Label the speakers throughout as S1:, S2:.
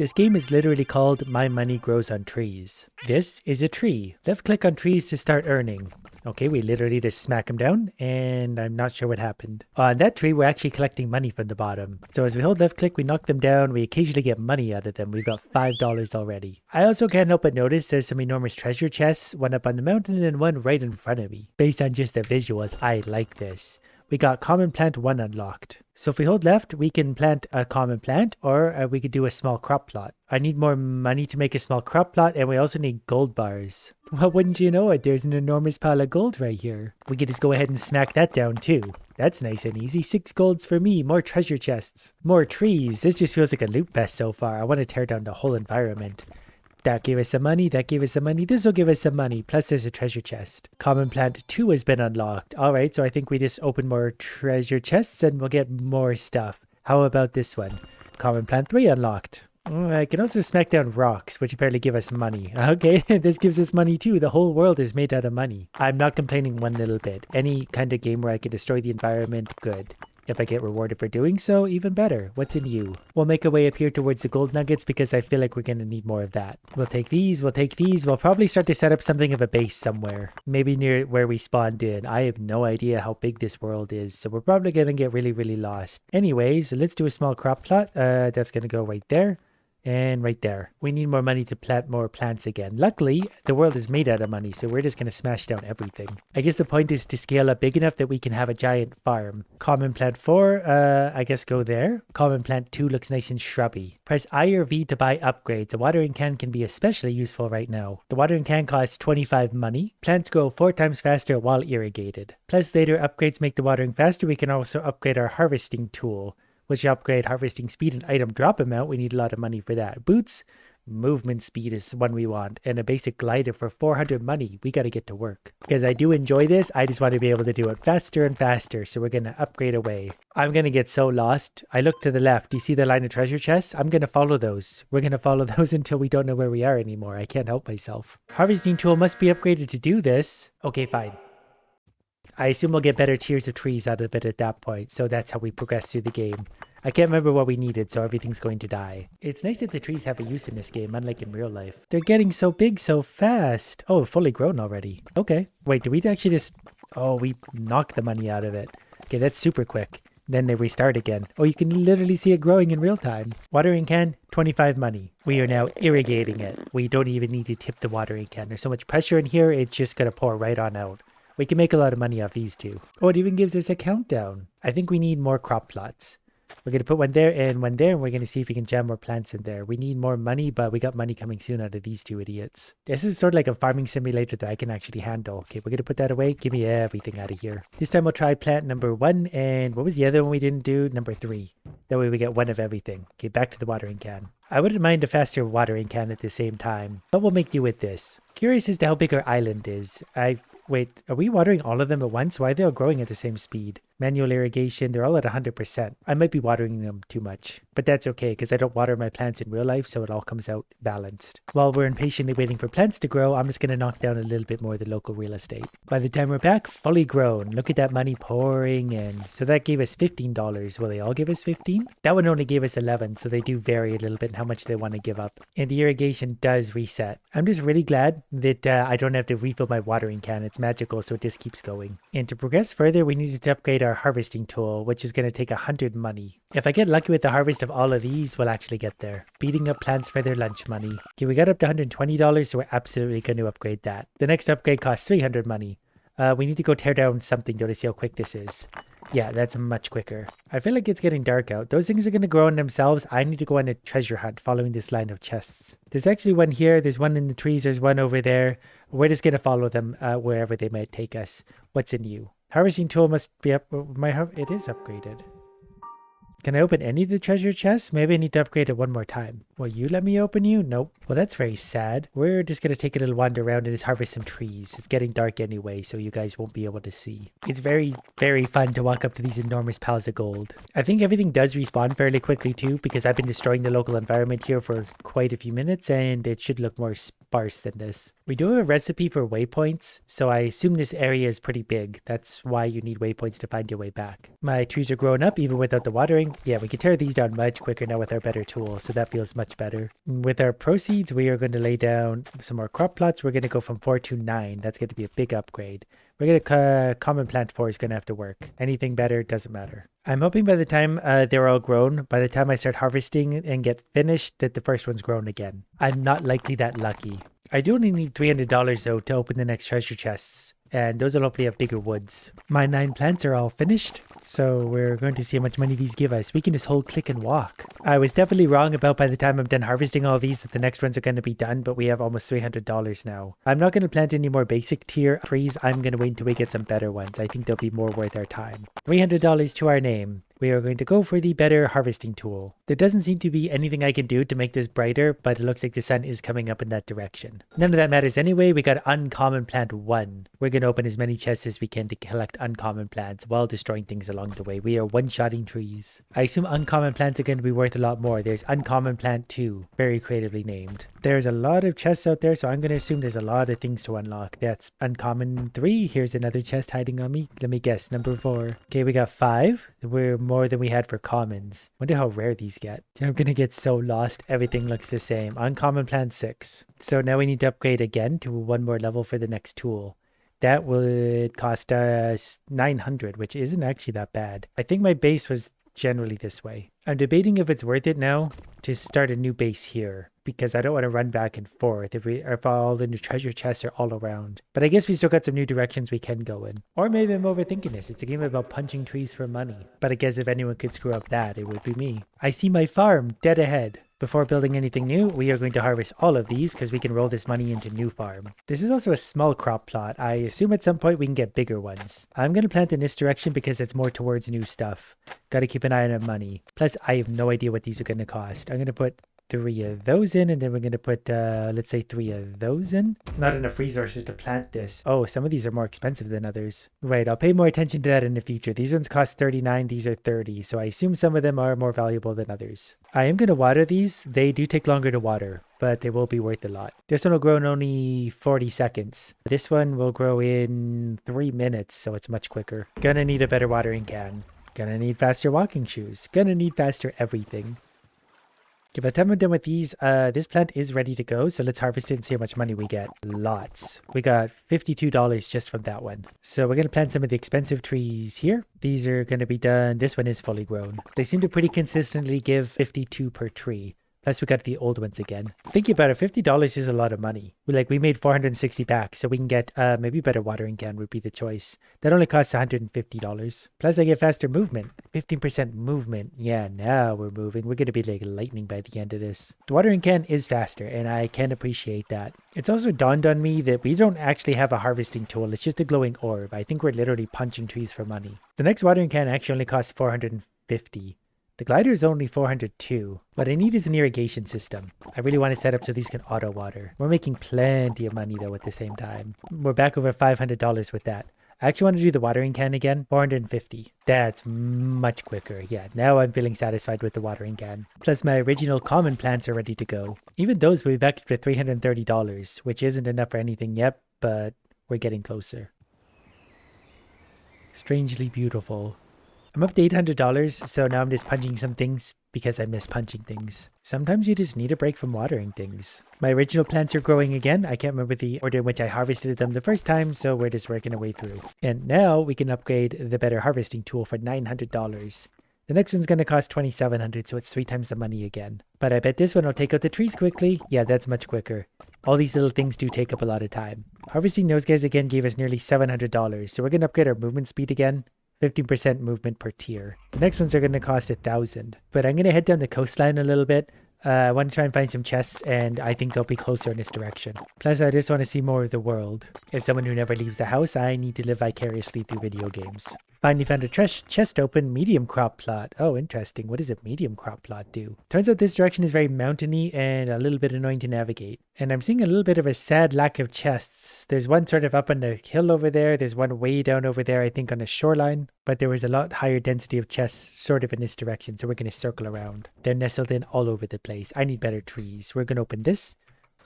S1: This game is literally called My Money Grows on Trees. This is a tree. Left click on trees to start earning. Okay, we literally just smack them down, and I'm not sure what happened. On that tree, we're actually collecting money from the bottom. So as we hold left click, we knock them down. We occasionally get money out of them. We've got $5 already. I also can't help but notice there's some enormous treasure chests, one up on the mountain and one right in front of me. Based on just the visuals, I like this. We got common plant 1 unlocked. So if we hold left, we can plant a common plant, or we could do a small crop plot. I need more money to make a small crop plot, and we also need gold bars. Well, wouldn't you know it, there's an enormous pile of gold right here. We could just go ahead and smack that down too. That's nice and easy. 6 golds for me, more treasure chests, more trees. This just feels like a loot fest so far. I want to tear down the whole environment. That gave us some money, that gave us some money, this will give us some money, plus there's a treasure chest. Common plant 2 has been unlocked. Alright, so I think we just open more treasure chests and we'll get more stuff. How about this one? Common plant 3 unlocked. I can also smack down rocks, which apparently give us money. Okay, this gives us money too. The whole world is made out of money. I'm not complaining one little bit. Any kind of game where I can destroy the environment, good. If I get rewarded for doing so, even better. What's in you? We'll make our way up here towards the gold nuggets because I feel like we're going to need more of that. We'll take these, we'll take these. We'll probably start to set up something of a base somewhere. Maybe near where we spawned in. I have no idea how big this world is, so we're probably going to get really lost. Anyways, let's do a small crop plot. That's going to go right there. And right there. We need more money to plant more plants again. Luckily, the world is made out of money, so we're just going to smash down everything. I guess the point is to scale up big enough that we can have a giant farm. Common plant 4, I guess go there. Common plant 2 looks nice and shrubby. Press I or V to buy upgrades. A watering can be especially useful right now. The watering can costs 25 money. Plants grow 4 times faster while irrigated. Plus later upgrades make the watering faster. We can also upgrade our harvesting tool, which upgrade harvesting speed and item drop amount. We need a lot of money for that. Boots, movement speed is one we want, and a basic glider for 400 money. We got to get to work. Because I do enjoy this, I just want to be able to do it faster and faster, so we're going to upgrade away. I'm going to get so lost. I look to the left. Do you see the line of treasure chests? I'm going to follow those. We're going to follow those until we don't know where we are anymore. I can't help myself. Harvesting tool must be upgraded to do this. Okay, fine. I assume we'll get better tiers of trees out of it at that point, so that's how we progress through the game. I can't remember what we needed, so everything's going to die. It's nice that the trees have a use in this game, unlike in real life. They're getting so big so fast. Oh, fully grown already. Okay. Wait, did we actually just... Oh, we knocked the money out of it. Okay, that's super quick. Then they restart again. Oh, you can literally see it growing in real time. Watering can, 25 money. We are now irrigating it. We don't even need to tip the watering can. There's so much pressure in here, it's just going to pour right on out. We can make a lot of money off these two. Oh, it even gives us a countdown. I think we need more crop plots. We're going to put one there, and we're going to see if we can jam more plants in there. We need more money, but we got money coming soon out of these 2 idiots. This is sort of like a farming simulator that I can actually handle. Okay, we're going to put that away. Give me everything out of here. This time we'll try plant number 1, and what was the other one we didn't do? Number 3. That way we get 1 of everything. Okay, back to the watering can. I wouldn't mind a faster watering can at the same time, but we'll make do with this. Curious as to how big our island is. Wait, are we watering all of them at once? Why are they all growing at the same speed? Manual irrigation, they're all at 100%. I might be watering them too much, but that's okay because I don't water my plants in real life, so it all comes out balanced. While we're impatiently waiting for plants to grow, I'm just going to knock down a little bit more of the local real estate. By the time we're back, fully grown. Look at that money pouring in. So that gave us $15. Will they all give us 15? That one only gave us 11, so they do vary a little bit in how much they want to give up. And the irrigation does reset. I'm just really glad that I don't have to refill my watering can. It's magical, so it just keeps going. And to progress further, we need to upgrade our harvesting tool, which is going to take 100 money. If I get lucky with the harvest of all of these, we'll actually get there. Beating up plants for their lunch money. Okay, we got up to $120, so we're absolutely going to upgrade that. The next upgrade costs 300 money. We need to go tear down something though to see how quick this is. Yeah, that's much quicker. I feel like it's getting dark out. Those things are going to grow on themselves. I need to go on a treasure hunt following this line of chests. There's actually one here. There's one in the trees. There's one over there. We're just going to follow them wherever they might take us. What's in you? Harvesting tool must be up. It is upgraded. Can I open any of the treasure chests? Maybe I need to upgrade it one more time. Will you let me open you? Nope. Well, that's very sad. We're just going to take a little wander around and just harvest some trees. It's getting dark anyway, so you guys won't be able to see. It's very fun to walk up to these enormous piles of gold. I think everything does respawn fairly quickly too, because I've been destroying the local environment here for quite a few minutes, and it should look more sparse than this. We do have a recipe for waypoints, so I assume this area is pretty big. That's why you need waypoints to find your way back. My trees are growing up even without the watering. harvesting, yeah, we can tear these down much quicker now with our better tool, so that feels much better. With our proceeds, we are going to lay down some more crop plots. We're going to go from 4 to 9. That's going to be a big upgrade. We're going to common plant 4 is going to have to work. Anything better doesn't matter. I'm hoping by the time they're all grown, by the time I start harvesting and get finished, that the first one's grown again. I'm not likely that lucky. I do only need $300 though to open the next treasure chests, and those will hopefully have bigger woods. My 9 plants are all finished, so we're going to see how much money these give us. We can just hold click and walk. I was definitely wrong about by the time I'm done harvesting all these that the next ones are going to be done, but we have almost $300 now. I'm not going to plant any more basic tier trees. I'm going to wait until we get some better ones. I think they'll be more worth our time. $300 to our name. We are going to go for the better harvesting tool. There doesn't seem to be anything I can do to make this brighter, but it looks like the sun is coming up in that direction. None of that matters anyway. We got uncommon plant 1. We're going to open as many chests as we can to collect uncommon plants while destroying things along the way. We are one-shotting trees. I assume uncommon plants are going to be worth a lot more. There's uncommon plant 2, very creatively named. There's a lot of chests out there, so I'm going to assume there's a lot of things to unlock. That's uncommon 3. Here's another chest hiding on me. Let me guess, number 4. Okay, we got 5. We're more than we had for commons. Wonder how rare these get. I'm gonna get so lost. Everything looks the same. Uncommon plant 6. So now we need to upgrade again to 1 more level for the next tool. That would cost us 900, which isn't actually that bad. I think my base was generally this way. I'm debating if it's worth it now to start a new base here, because I don't want to run back and forth if all the new treasure chests are all around. But I guess we still got some new directions we can go in. Or maybe I'm overthinking this. It's a game about punching trees for money. But I guess if anyone could screw up that, it would be me. I see my farm dead ahead. Before building anything new, we are going to harvest all of these because we can roll this money into new farm. This is also a small crop plot. I assume at some point we can get bigger ones. I'm going to plant in this direction because it's more towards new stuff. Got to keep an eye on our money. Plus, I have no idea what these are going to cost. I'm going to put 3 of those in, and then we're going to put, let's say 3 of those in. Not enough resources to plant this. Oh, some of these are more expensive than others. Right, I'll pay more attention to that in the future. These ones cost 39, these are 30, so I assume some of them are more valuable than others. I am going to water these. They do take longer to water, but they will be worth a lot. This one will grow in only 40 seconds. This one will grow in 3 minutes, so it's much quicker. Gonna need a better watering can. Gonna need faster walking shoes. Gonna need faster everything. Okay, by the time I'm done with these, this plant is ready to go, so let's harvest it and see how much money we get. Lots. We got $52 just from that one. So we're going to plant some of the expensive trees here. These are going to be done. This one is fully grown. They seem to pretty consistently give 52 per tree. Plus we got the old ones again. Thinking about it, $50 is a lot of money. We made 460 back, so we can get maybe a better watering can would be the choice. That only costs $150. Plus I get faster movement. 15% movement. Yeah, now we're moving. We're gonna be like lightning by the end of this. The watering can is faster, and I can appreciate that. It's also dawned on me that we don't actually have a harvesting tool. It's just a glowing orb. I think we're literally punching trees for money. The next watering can actually only costs $450. The glider is only 402. What I need is an irrigation system. I really want to set up so these can auto water. We're making plenty of money though at the same time. We're back over $500 with that. I actually want to do the watering can again. 450. That's much quicker. Yeah, now I'm feeling satisfied with the watering can. Plus my original common plants are ready to go. Even those will be back to $330, which isn't enough for anything yet, but we're getting closer. Strangely beautiful. I'm up to $800, so now I'm just punching some things because I miss punching things. Sometimes you just need a break from watering things. My original plants are growing again. I can't remember the order in which I harvested them the first time, so we're just working our way through. And now we can upgrade the better harvesting tool for $900. The next one's going to cost $2,700, so it's 3 times the money again. But I bet this one will take out the trees quickly. Yeah, that's much quicker. All these little things do take up a lot of time. Harvesting those guys again gave us nearly $700, so we're going to upgrade our movement speed again. 15% movement per tier. The next ones are going to cost $1,000. But I'm going to head down the coastline a little bit. I want to try and find some chests, and I think they'll be closer in this direction. Plus, I just want to see more of the world. As someone who never leaves the house, I need to live vicariously through video games. Finally found a chest open, medium crop plot. Oh, interesting. What does a medium crop plot do? Turns out this direction is very mountainy and a little bit annoying to navigate. And I'm seeing a little bit of a sad lack of chests. There's one sort of up on the hill over there. There's one way down over there, I think on the shoreline. But there was a lot higher density of chests sort of in this direction, so we're going to circle around. They're nestled in all over the place. I need better trees. We're going to open this.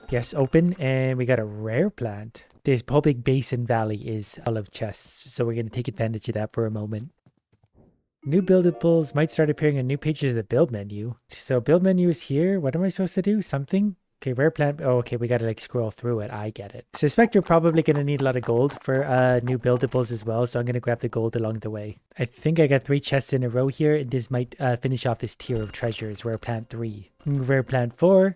S1: Yes, open. And we got a rare plant. This public basin valley is full of chests, so we're going to take advantage of that for a moment. New buildables might start appearing on new pages of the build menu. So build menu is here. What am I supposed to do? Something? Okay, rare plant. Oh, okay, we gotta like scroll through it. I get it. Suspect you're probably gonna need a lot of gold for new buildables as well, so I'm gonna grab the gold along the way. I think I got 3 chests in a row here, and this might finish off this tier of treasures. Rare plant 3. Rare plant 4.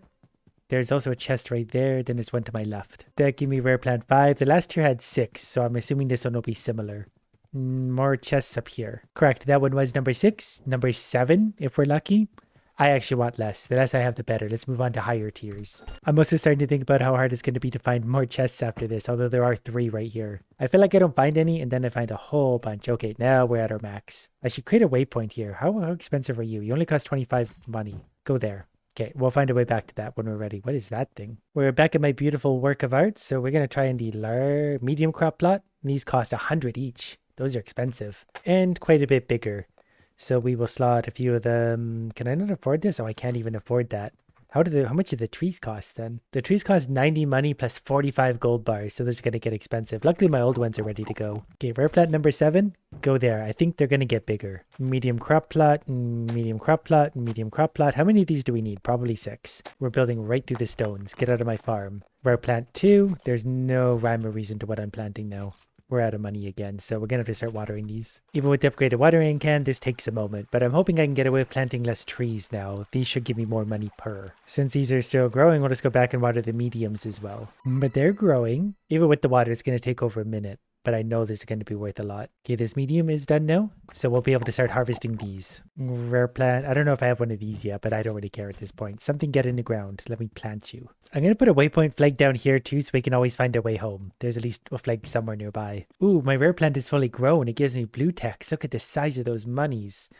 S1: There's also a chest right there. Then there's one to my left. That gave me rare plant 5. The last tier had 6, so I'm assuming this one will be similar. More chests up here. Correct. That one was number 6. Number 7, if we're lucky. I actually want less. The less I have, the better. Let's move on to higher tiers. I'm also starting to think about how hard it's going to be to find more chests after this, although there are 3 right here. I feel like I don't find any, and then I find a whole bunch. Okay, now we're at our max. I should create a waypoint here. How expensive are you? You only cost 25 money. Go there. Okay, we'll find a way back to that when we're ready. What is that thing? We're back at my beautiful work of art, so we're going to try in the medium crop plot. These cost 100 each. Those are expensive and quite a bit bigger. So we will slot a few of them. Can I not afford this? Oh, I can't even afford that. How much do the trees cost then? The trees cost 90 money plus 45 gold bars, so those are going to get expensive. Luckily, my old ones are ready to go. Okay, rare plant number 7, go there. I think they're going to get bigger. Medium crop plot, medium crop plot, medium crop plot. How many of these do we need? Probably 6. We're building right through the stones. Get out of my farm. Rare plant 2. There's no rhyme or reason to what I'm planting now. We're out of money again, so we're going to have to start watering these. Even with the upgraded watering can, this takes a moment, but I'm hoping I can get away with planting less trees now. These should give me more money per. Since these are still growing, we'll just go back and water the mediums as well. But they're growing. Even with the water, it's going to take over a minute, but I know this is going to be worth a lot. Okay, this medium is done now, so we'll be able to start harvesting these. Rare plant. I don't know if I have one of these yet, but I don't really care at this point. Something get in the ground. Let me plant you. I'm going to put a waypoint flag down here too, so we can always find our way home. There's at least a flag somewhere nearby. Ooh, my rare plant is fully grown. It gives me blue text. Look at the size of those monies.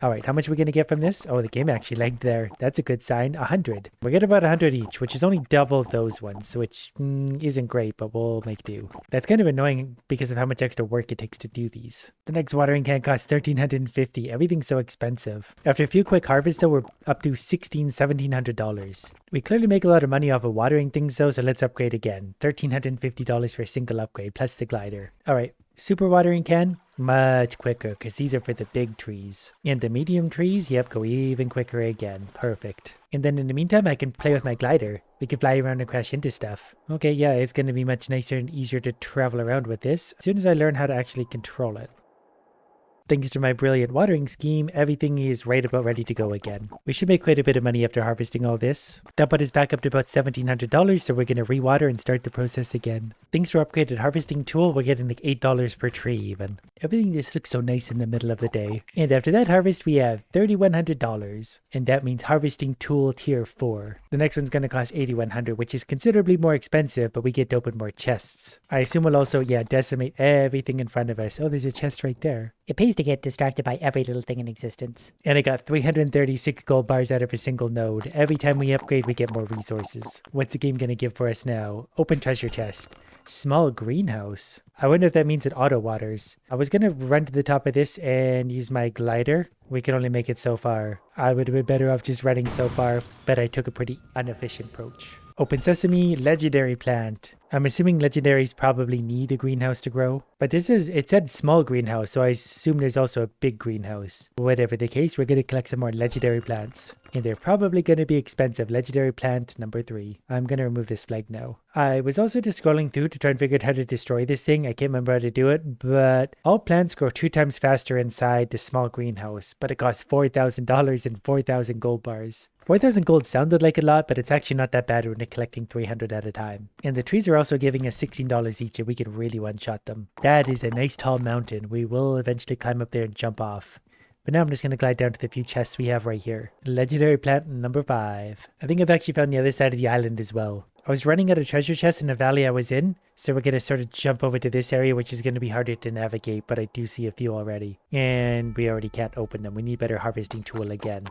S1: All right, how much are we going to get from this? Oh, the game actually lagged there. That's a good sign. 100. We get about 100 each, which is only double those ones, which isn't great, but we'll make do. That's kind of annoying because of how much extra work it takes to do these. The next watering can costs 1,350. Everything's so expensive. After a few quick harvests, though, we're up to $1,700. We clearly make a lot of money off of watering things, though, so let's upgrade again. $1,350 for a single upgrade, plus the glider. All right. Super watering can, much quicker because these are for the big trees. And the medium trees, yep, go even quicker again. Perfect. And then in the meantime, I can play with my glider. We can fly around and crash into stuff. Okay, yeah, it's going to be much nicer and easier to travel around with this as soon as I learn how to actually control it. Thanks to my brilliant watering scheme, everything is right about ready to go again. We should make quite a bit of money after harvesting all this. That put us back up to about $1,700, so we're going to rewater and start the process again. Thanks to our upgraded harvesting tool, we're getting like $8 per tree even. Everything just looks so nice in the middle of the day. And after that harvest, we have $3,100. And that means harvesting tool tier 4. The next one's going to cost $8,100, which is considerably more expensive, but we get to open more chests. I assume we'll also, decimate everything in front of us. Oh, there's a chest right there. It pays to get distracted by every little thing in existence. And I got 336 gold bars out of a single node. Every time we upgrade, we get more resources. What's the game going to give for us now? Open treasure chest. Small greenhouse. I wonder if that means it auto waters. I was going to run to the top of this and use my glider. We can only make it so far. I would have been better off just running so far, but I took a pretty inefficient approach. Open sesame, legendary plant. I'm assuming legendaries probably need a greenhouse to grow, but it said small greenhouse, so I assume there's also a big greenhouse. Whatever the case, we're going to collect some more legendary plants. And they're probably going to be expensive. Legendary plant number 3. I'm going to remove this flag now. I was also just scrolling through to try and figure out how to destroy this thing. I can't remember how to do it, but all plants grow 2 times faster inside the small greenhouse, but it costs $4,000 and 4,000 gold bars. 4,000 gold sounded like a lot, but it's actually not that bad when you're collecting 300 at a time. And the trees are also giving us $16 each, and we can really one-shot them. That is a nice tall mountain. We will eventually climb up there and jump off. But now I'm just going to glide down to the few chests we have right here. Legendary plant number 5. I think I've actually found the other side of the island as well. I was running out of treasure chests in the valley I was in, so we're going to sort of jump over to this area, which is going to be harder to navigate, but I do see a few already. And we already can't open them. We need better harvesting tool again.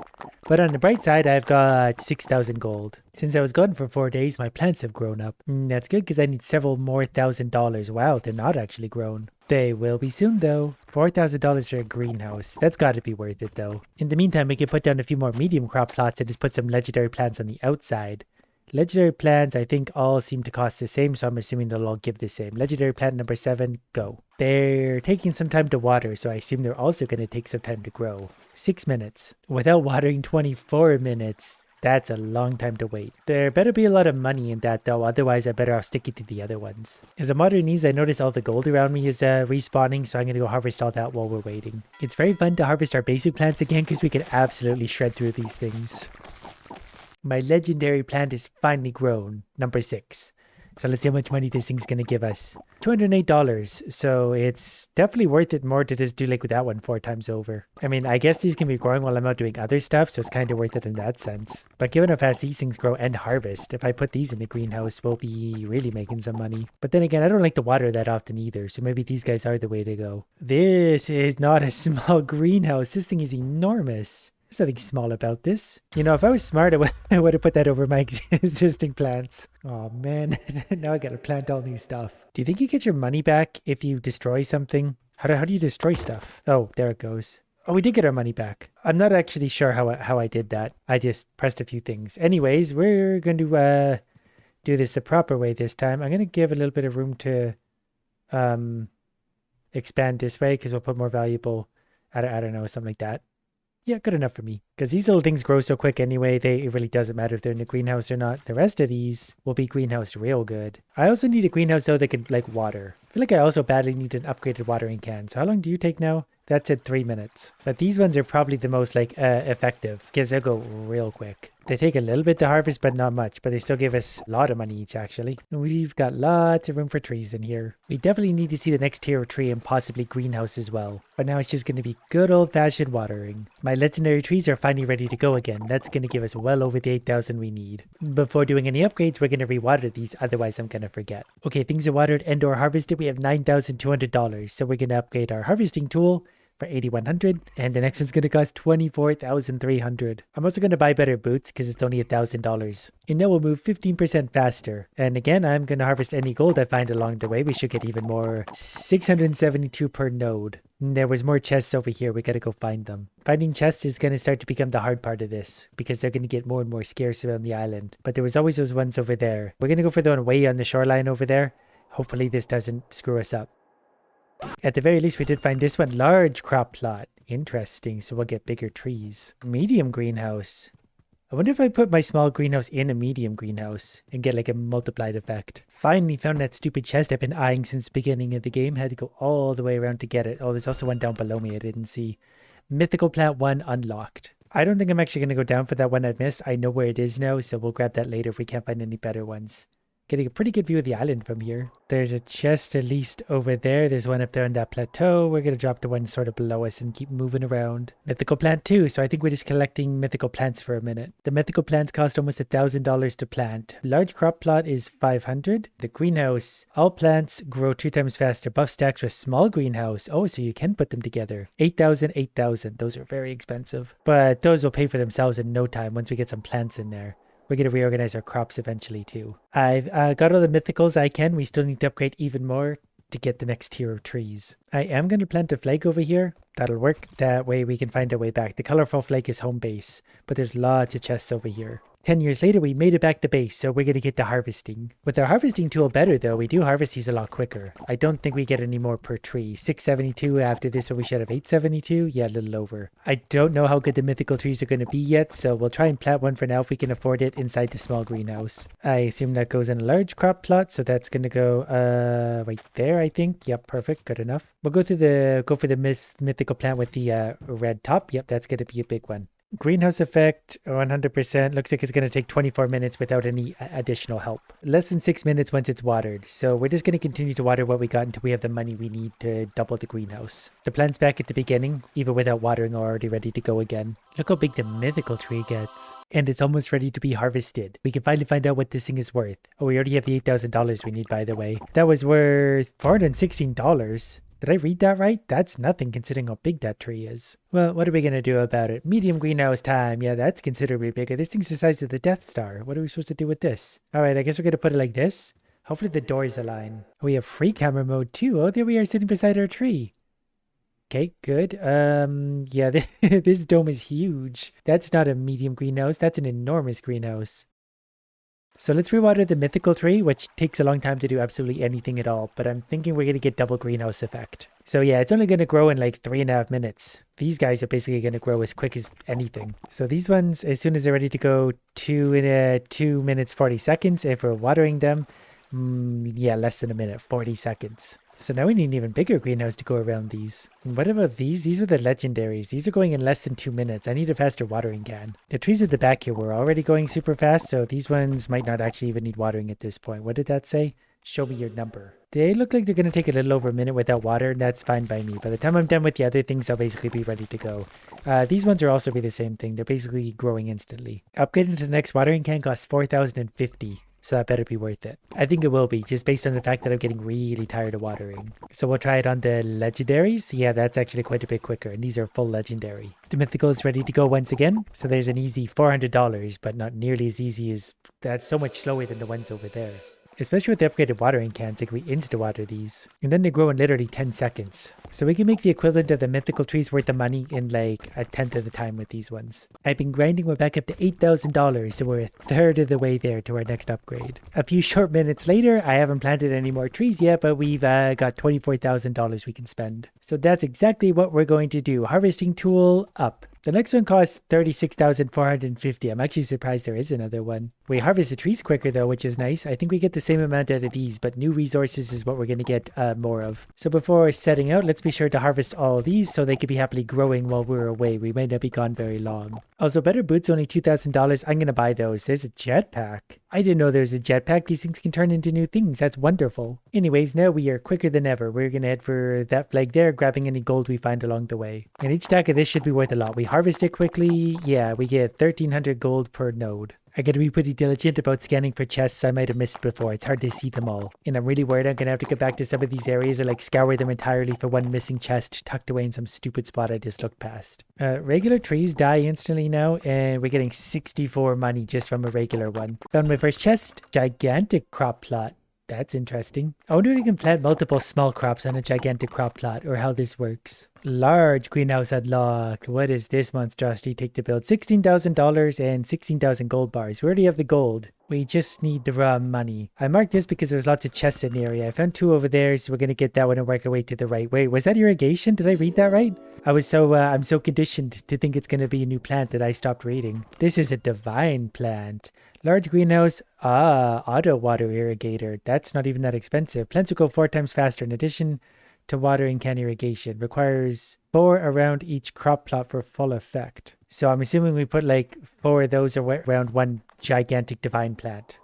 S1: But on the bright side, I've got 6,000 gold. Since I was gone for 4 days, my plants have grown up. That's good because I need several more $1,000. Wow, they're not actually grown. They will be soon though. $4,000 for a greenhouse. That's got to be worth it though. In the meantime, we can put down a few more medium crop plots and just put some legendary plants on the outside. Legendary plants, I think all seem to cost the same, so I'm assuming they'll all give the same. Legendary plant number 7, go. They're taking some time to water, so I assume they're also going to take some time to grow. 6 minutes. Without watering, 24 minutes. That's a long time to wait. There better be a lot of money in that though, otherwise I better off sticking to the other ones. As I'm watering these, I notice all the gold around me is respawning, so I'm going to go harvest all that while we're waiting. It's very fun to harvest our basic plants again because we can absolutely shred through these things. My legendary plant is finally grown, number 6. So let's see how much money this thing's going to give us. $208. So it's definitely worth it more to just do like with that one 4 times over. I mean, I guess these can be growing while I'm out doing other stuff, so it's kind of worth it in that sense. But given how fast these things grow and harvest, if I put these in the greenhouse, we'll be really making some money. But then again, I don't like to water that often either, so maybe these guys are the way to go. This is not a small greenhouse. This thing is enormous. There's nothing small about this. You know, if I was smart, I would have put that over my existing plants. Oh man, now I gotta plant all new stuff. Do you think you get your money back if you destroy something? How do you destroy stuff? Oh, there it goes. Oh, we did get our money back. I'm not actually sure how I did that. I just pressed a few things. Anyways, we're going to do this the proper way this time. I'm going to give a little bit of room to expand this way because we'll put more valuable, I don't know, something like that. Yeah, good enough for me. Because these little things grow so quick anyway, it really doesn't matter if they're in the greenhouse or not. The rest of these will be greenhoused real good. I also need a greenhouse though that could like water. I feel like I also badly need an upgraded watering can. So how long do you take now? That's at 3 minutes. But these ones are probably the most like effective because they'll go real quick. They take a little bit to harvest, but not much. But they still give us a lot of money each, actually. We've got lots of room for trees in here. We definitely need to see the next tier of tree and possibly greenhouse as well. But now it's just going to be good old-fashioned watering. My legendary trees are finally ready to go again. That's going to give us well over the 8,000 we need. Before doing any upgrades, we're going to rewater these. Otherwise, I'm going to forget. Okay, things are watered and or harvested. We have $9,200. So we're going to upgrade our harvesting tool for $8,100, and the next one's going to cost $24,300. I'm also going to buy better boots because it's only $1,000. And now we'll move 15% faster. And again, I'm going to harvest any gold I find along the way. We should get even more. 672 per node. And there was more chests over here. We got to go find them. Finding chests is going to start to become the hard part of this because they're going to get more and more scarce around the island. But there was always those ones over there. We're going to go for the one way on the shoreline over there. Hopefully this doesn't screw us up. At the very least, we did find this one. Large crop plot. Interesting. So we'll get bigger trees. Medium greenhouse. I wonder if I put my small greenhouse in a medium greenhouse and get like a multiplied effect. Finally found that stupid chest I've been eyeing since the beginning of the game. Had to go all the way around to get it. Oh, there's also one down below me I didn't see. Mythical plant 1 unlocked. I don't think I'm actually going to go down for that one I missed. I know where it is now, so we'll grab that later if we can't find any better ones. Getting a pretty good view of the island from here. There's a chest at least over there. There's one up there on that plateau. We're going to drop the one sort of below us and keep moving around. Mythical plant 2. So I think we're just collecting mythical plants for a minute. The mythical plants cost almost $1,000 to plant. Large crop plot is $500. The greenhouse. All plants grow 2 times faster. Buff stacks with small greenhouse. Oh, so you can put them together. 8,000, 8,000. Those are very expensive. But those will pay for themselves in no time once we get some plants in there. We're going to reorganize our crops eventually too. I've got all the mythicals I can. We still need to upgrade even more to get the next tier of trees. I am going to plant a flag over here. That'll work. That way we can find our way back. The colorful flag is home base, but there's lots of chests over here. 10 years later, we made it back to base, so we're going to get to harvesting. With our harvesting tool better, though, we do harvest these a lot quicker. I don't think we get any more per tree. 672 after this one, we should have 872. Yeah, a little over. I don't know how good the mythical trees are going to be yet, so we'll try and plant one for now if we can afford it inside the small greenhouse. I assume that goes in a large crop plot, so that's going to go right there, I think. Yep, perfect. Good enough. We'll go for the mythical plant with the red top. Yep, that's going to be a big one. Greenhouse effect 100%. Looks like it's going to take 24 minutes without any additional help. Less than 6 minutes once it's watered. So we're just going to continue to water what we got until we have the money we need to double the greenhouse. The plant's back at the beginning, even without watering, are already ready to go again. Look how big the mythical tree gets. And it's almost ready to be harvested. We can finally find out what this thing is worth. Oh, we already have the $8,000 we need, by the way. That was worth $416. Did I read that right? That's nothing considering how big that tree is. Well, what are we going to do about it? Medium greenhouse time. Yeah, that's considerably bigger. This thing's the size of the Death Star. What are we supposed to do with this? All right, I guess we're going to put it like this. Hopefully the doors align. We have free camera mode too. Oh, there we are sitting beside our tree. Okay, good. Yeah, this dome is huge. That's not a medium greenhouse. That's an enormous greenhouse. So let's rewater the mythical tree, which takes a long time to do absolutely anything at all, but I'm thinking we're going to get double greenhouse effect. So yeah, it's only going to grow in like 3.5 minutes. These guys are basically going to grow as quick as anything. So these ones, as soon as they're ready to go, 2 minutes, 40 seconds. If we're watering them, yeah, less than a minute, 40 seconds. So now we need an even bigger greenhouse to go around these. And what about these? These were the legendaries. These are going in less than 2 minutes. I need a faster watering can. The trees at the back here were already going super fast, so these ones might not actually even need watering at this point. What did that say? Show me your number. They look like they're going to take a little over a minute without water, and that's fine by me. By the time I'm done with the other things, I'll basically be ready to go. These ones are also be the same thing. They're basically growing instantly. Upgrading to the next watering can costs 4,050. So that better be worth it. I think it will be, just based on the fact that I'm getting really tired of watering. So we'll try it on the legendaries. Yeah, that's actually quite a bit quicker, and these are full legendary. The mythical is ready to go once again. So there's an easy $400, but not nearly as easy as... That's so much slower than the ones over there. Especially with the upgraded watering cans, like we insta-water these. And then they grow in literally 10 seconds. So we can make the equivalent of the mythical trees worth of money in like a tenth of the time with these ones. I've been grinding, we're back up to $8,000, so we're a third of the way there to our next upgrade. A few short minutes later, I haven't planted any more trees yet, but we've got $24,000 we can spend. So that's exactly what we're going to do. Harvesting tool up. The next one costs $36,450. I'm actually surprised there is another one. We harvest the trees quicker though, which is nice. I think we get the same amount out of these, but new resources is what we're going to get more of. So before setting out, let's be sure to harvest all of these so they could be happily growing while we're away. We might not be gone very long. Also, better boots, only $2,000. I'm going to buy those. There's a jetpack. I didn't know there's a jetpack. These things can turn into new things. That's wonderful. Anyways, now we are quicker than ever. We're going to head for that flag there, grabbing any gold we find along the way. And each stack of this should be worth a lot. We harvest it quickly. Yeah, we get 1,300 gold per node. I gotta be pretty diligent about scanning for chests I might have missed before. It's hard to see them all. And I'm really worried I'm gonna have to get back to some of these areas or like scour them entirely for one missing chest tucked away in some stupid spot I just looked past. Regular trees die instantly now, and we're getting 64 money just from a regular one. Found my first chest. Gigantic crop plot. That's interesting. I wonder if you can plant multiple small crops on a gigantic crop plot, or how this works. Large greenhouse unlocked. What does this monstrosity take to build? $16,000 and 16,000 gold bars. We already have the gold. We just need the raw money. I marked this because there's lots of chests in the area. I found 2 over there, so we're going to get that one and work our way to the right. Wait, was that irrigation? Did I read that right? I'm so conditioned to think it's going to be a new plant that I stopped reading. This is a divine plant. Large greenhouse. Auto water irrigator. That's not even that expensive. Plants will go 4 times faster. In addition to watering can irrigation, requires 4 around each crop plot for full effect. So I'm assuming we put like 4 of those around one gigantic divine plant.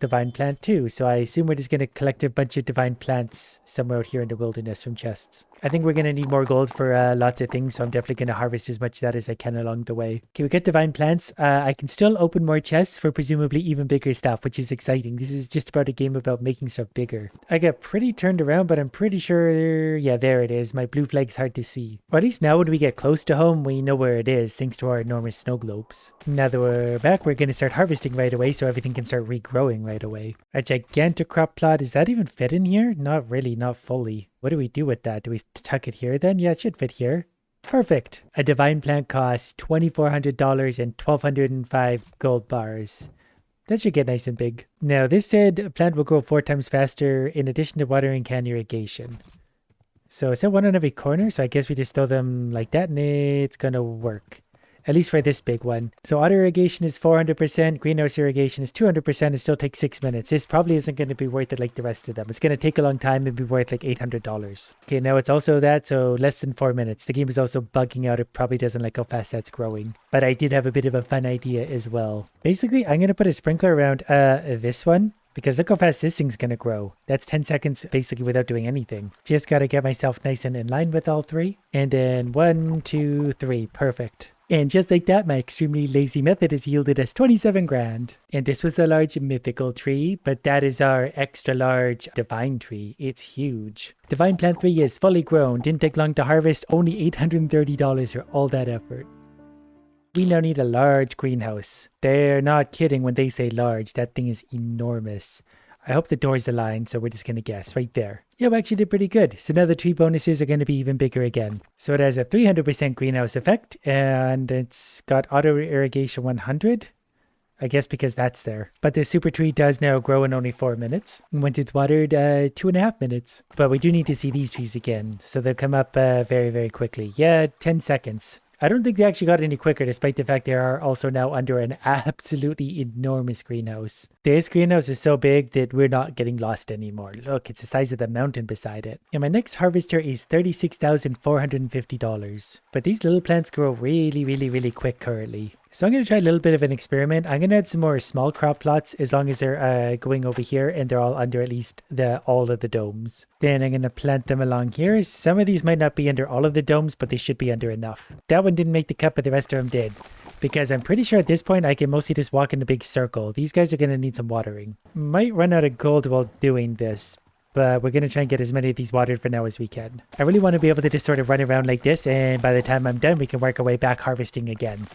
S1: Divine plant too. So I assume we're just going to collect a bunch of divine plants somewhere out here in the wilderness from chests. I think we're going to need more gold for lots of things, so I'm definitely going to harvest as much of that as I can along the way. Okay, we got divine plants. I can still open more chests for presumably even bigger stuff, which is exciting. This is just about a game about making stuff bigger. I got pretty turned around, but I'm pretty sure... Yeah, there it is. My blue flag's hard to see. Or at least now when we get close to home, we know where it is, thanks to our enormous snow globes. Now that we're back, we're going to start harvesting right away, so everything can start regrowing right away. A gigantic crop plot. Does that even fit in here? Not really, not fully. What do we do with that? Do we tuck it here then? Yeah, it should fit here. Perfect. A divine plant costs $2,400 and 1,205 gold bars. That should get nice and big. Now, this said a plant will grow 4 times faster in addition to watering can irrigation. So is that one on every corner? So I guess we just throw them like that and it's gonna work. At least for this big one. So auto irrigation is 400%, greenhouse irrigation is 200%, it still takes 6 minutes. This probably isn't going to be worth it like the rest of them. It's going to take a long time and be worth like $800. Okay, now it's also that, so less than 4 minutes. The game is also bugging out. It probably doesn't like how fast that's growing. But I did have a bit of a fun idea as well. Basically, I'm going to put a sprinkler around this one. Because look how fast this thing's going to grow. That's 10 seconds basically without doing anything. Just got to get myself nice and in line with all 3. And then 1, 2, 3. Perfect. And just like that, my extremely lazy method has yielded us 27 grand. And this was a large mythical tree, but that is our extra large divine tree. It's huge. Divine plant 3 is fully grown. Didn't take long to harvest. Only $830 for all that effort. We now need a large greenhouse. They're not kidding when they say large. That thing is enormous. I hope the doors align, so we're just going to guess right there. Yeah, we actually did pretty good. So now the tree bonuses are going to be even bigger again. So it has a 300% greenhouse effect, and it's got auto irrigation 100. I guess because that's there. But the super tree does now grow in only 4 minutes. Once it's watered, 2.5 minutes. But we do need to see these trees again. So they'll come up very, very quickly. Yeah, 10 seconds. I don't think they actually got any quicker, despite the fact they are also now under an absolutely enormous greenhouse. This greenhouse is so big that we're not getting lost anymore. Look, it's the size of the mountain beside it. And my next harvester is $36,450. But these little plants grow really, really, really quick currently. So I'm going to try a little bit of an experiment. I'm going to add some more small crop plots as long as they're going over here and they're all under at least all of the domes. Then I'm going to plant them along here. Some of these might not be under all of the domes, but they should be under enough. That one didn't make the cut, but the rest of them did. Because I'm pretty sure at this point I can mostly just walk in a big circle. These guys are going to need some watering. Might run out of gold while doing this, but we're going to try and get as many of these watered for now as we can. I really want to be able to just sort of run around like this, and by the time I'm done, we can work our way back harvesting again.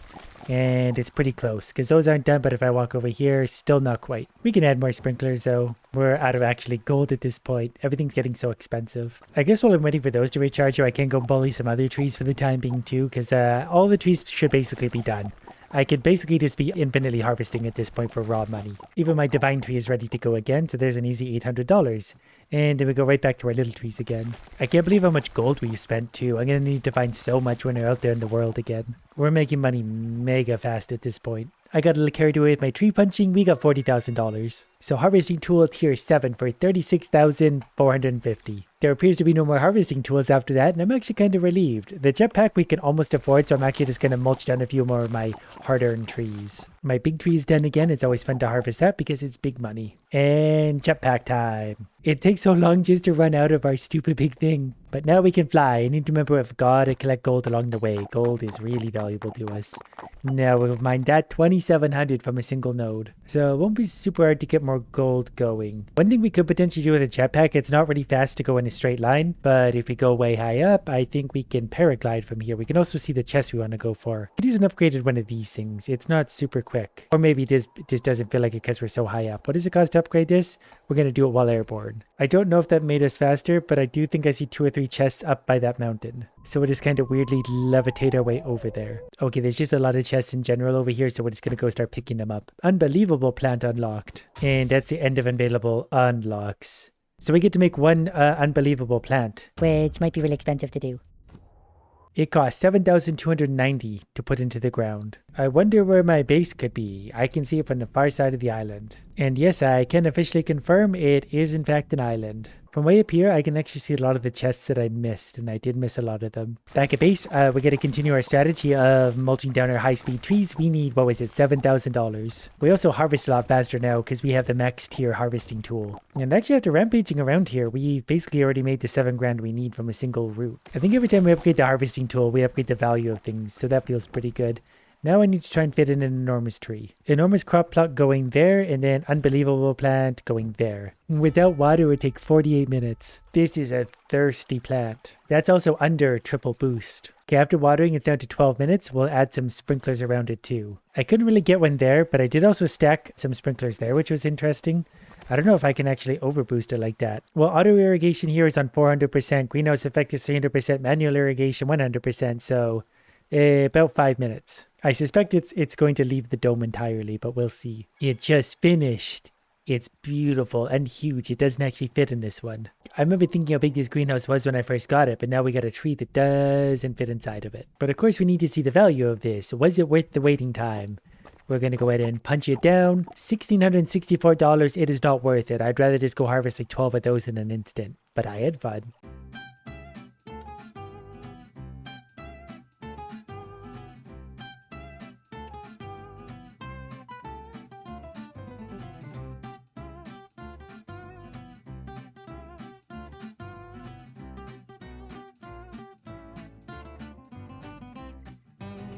S1: And it's pretty close because those aren't done, but if I walk over here, still not quite. We can add more sprinklers though. We're out of actually gold at this point. Everything's getting so expensive. I guess while I'm waiting for those to recharge, I can go bully some other trees for the time being too, because all the trees should basically be done. I could basically just be infinitely harvesting at this point for raw money. Even my divine tree is ready to go again, so there's an easy $800. And then we go right back to our little trees again. I can't believe how much gold we've spent too. I'm going to need to find so much when we're out there in the world again. We're making money mega fast at this point. I got a little carried away with my tree punching. We got $40,000. So harvesting tool tier 7 for $36,450. There appears to be no more harvesting tools after that, and I'm actually kind of relieved. The jetpack we can almost afford, so I'm actually just going to mulch down a few more of my hard-earned trees. My big tree is done again. It's always fun to harvest that because it's big money. And jetpack time. It takes so long just to run out of our stupid big thing. But now we can fly. I need to remember I've got to collect gold along the way. Gold is really valuable to us. Now we'll mine that 2,700 from a single node. So it won't be super hard to get more gold going. One thing we could potentially do with a jetpack, it's not really fast to go in a straight line, but if we go way high up, I think we can paraglide from here. We can also see the chest we want to go for. Could use an upgraded one of these things. It's not super quick. Or maybe it just doesn't feel like it because we're so high up. What does it cost to upgrade this? We're going to do it while airborne. I don't know if that made us faster, but I do think I see 2 or 3 chests up by that mountain. So we'll just kind of weirdly levitate our way over there. Okay, there's just a lot of chests in general over here, so we're just going to go start picking them up. Unbelievable plant unlocked. And that's the end of unavailable unlocks. So we get to make one unbelievable plant.
S2: Which might be really expensive to do.
S1: It costs 7,290 to put into the ground. I wonder where my base could be. I can see it from the far side of the island. And yes, I can officially confirm it is in fact an island. From way up here, I can actually see a lot of the chests that I missed, and I did miss a lot of them. Back at base, we're going to continue our strategy of mulching down our high-speed trees. We need, what was it, $7,000. We also harvest a lot faster now because we have the max tier harvesting tool. And actually after rampaging around here, we basically already made the 7 grand we need from a single route. I think every time we upgrade the harvesting tool, we upgrade the value of things, so that feels pretty good. Now I need to try and fit in an enormous tree. Enormous crop plot going there, and then unbelievable plant going there. Without water, it would take 48 minutes. This is a thirsty plant. That's also under triple boost. Okay, after watering, it's down to 12 minutes. We'll add some sprinklers around it too. I couldn't really get one there, but I did also stack some sprinklers there, which was interesting. I don't know if I can actually overboost it like that. Well, auto irrigation here is on 400%. Greenhouse effect is 300%. Manual irrigation 100%. So about 5 minutes. I suspect it's going to leave the dome entirely, but we'll see. It just finished. It's beautiful and huge. It doesn't actually fit in this one. I remember thinking how big this greenhouse was when I first got it, but now we got a tree that doesn't fit inside of it. But of course we need to see the value of this. Was it worth the waiting time? We're going to go ahead and punch it down. $1,664. It is not worth it. I'd rather just go harvest like 12 of those in an instant. But I had fun.